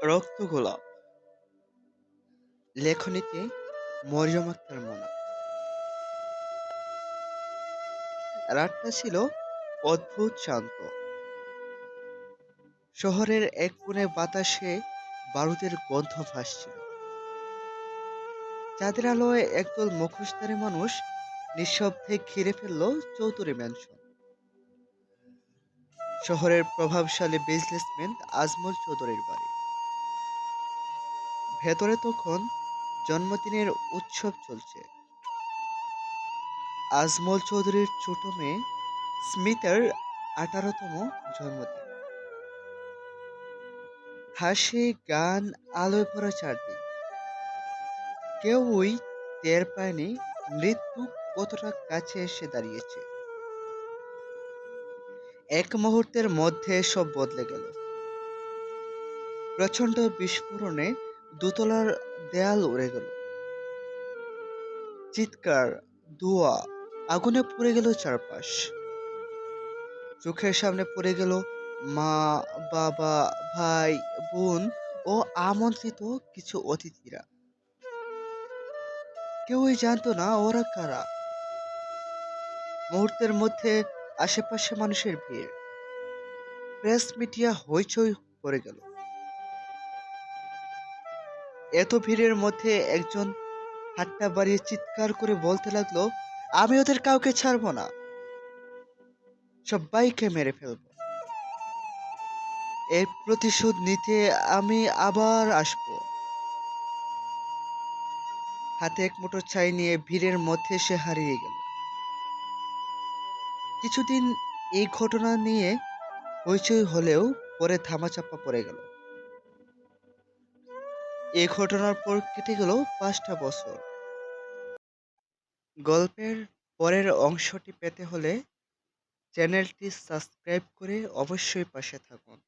রক্ত গোলাপ। লেখনীতে মরিয়ম আক্তার মোনা। রাতটা ছিল অদ্ভুত শান্ত। শহরের এক কোণে বাতাসে বারুদের গন্ধ ভাসছিল। চাঁদের আলোয় একদল মুখোশধারী মানুষ নিঃশব্দে ঘিরে ফেলল চৌধুরী ম্যানশন। শহরের প্রভাবশালী বিজনেসম্যান আজমল চৌধুরীর বাড়ি। ভেতরে তখন জন্মদিনের উৎসব চলছে। আজমল চৌধুরীর ছোট মেয়ে স্মিতার 18তম জন্মদিন। হাসি, গান, আলোয় ভরা চারদিক। কেউই টের পায়নি মৃত্যু কতটা কাছে এসে দাঁড়িয়েছে। এক মুহূর্তের মধ্যে সব বদলে গেল। প্রচণ্ড বিস্ফোরণে দোতলার দেয়াল উড়ে গেল। চিৎকার, ধোঁয়া, আগুনে পুড়ে গেল চারপাশ। চোখের সামনে পড়ে গেল মা, বাবা, ভাই, বোন ও আমন্ত্রিত কিছু অতিথিরা। কেউই জানতো না ওরা কারা। মুহূর্তের মধ্যে আশেপাশে মানুষের ভিড়। প্রেস মিডিয়া হইচই পড়ে গেল। এত ভিড়ের মধ্যে একজন হাতটা বাড়িয়ে চিৎকার করে বলতে লাগলো, আমি ওদের কাউকে ছাড়বো না, সবাইকে মেরে ফেলবো। এর প্রতিশোধ নিতে আমি আবার আসবো। হাতে এক মুঠো ছাই নিয়ে ভিড়ের মধ্যে সে হারিয়ে গেল। কিছুদিন এই ঘটনা নিয়ে হইচই হলেও পরে ধামাচাপা পড়ে গেল। এই ঘটনার পর কেটে গেল 5টা বছর। গল্পের পরের অংশটি পেতে হলে চ্যানেলটি সাবস্ক্রাইব করে অবশ্যই পাশে থাকুন।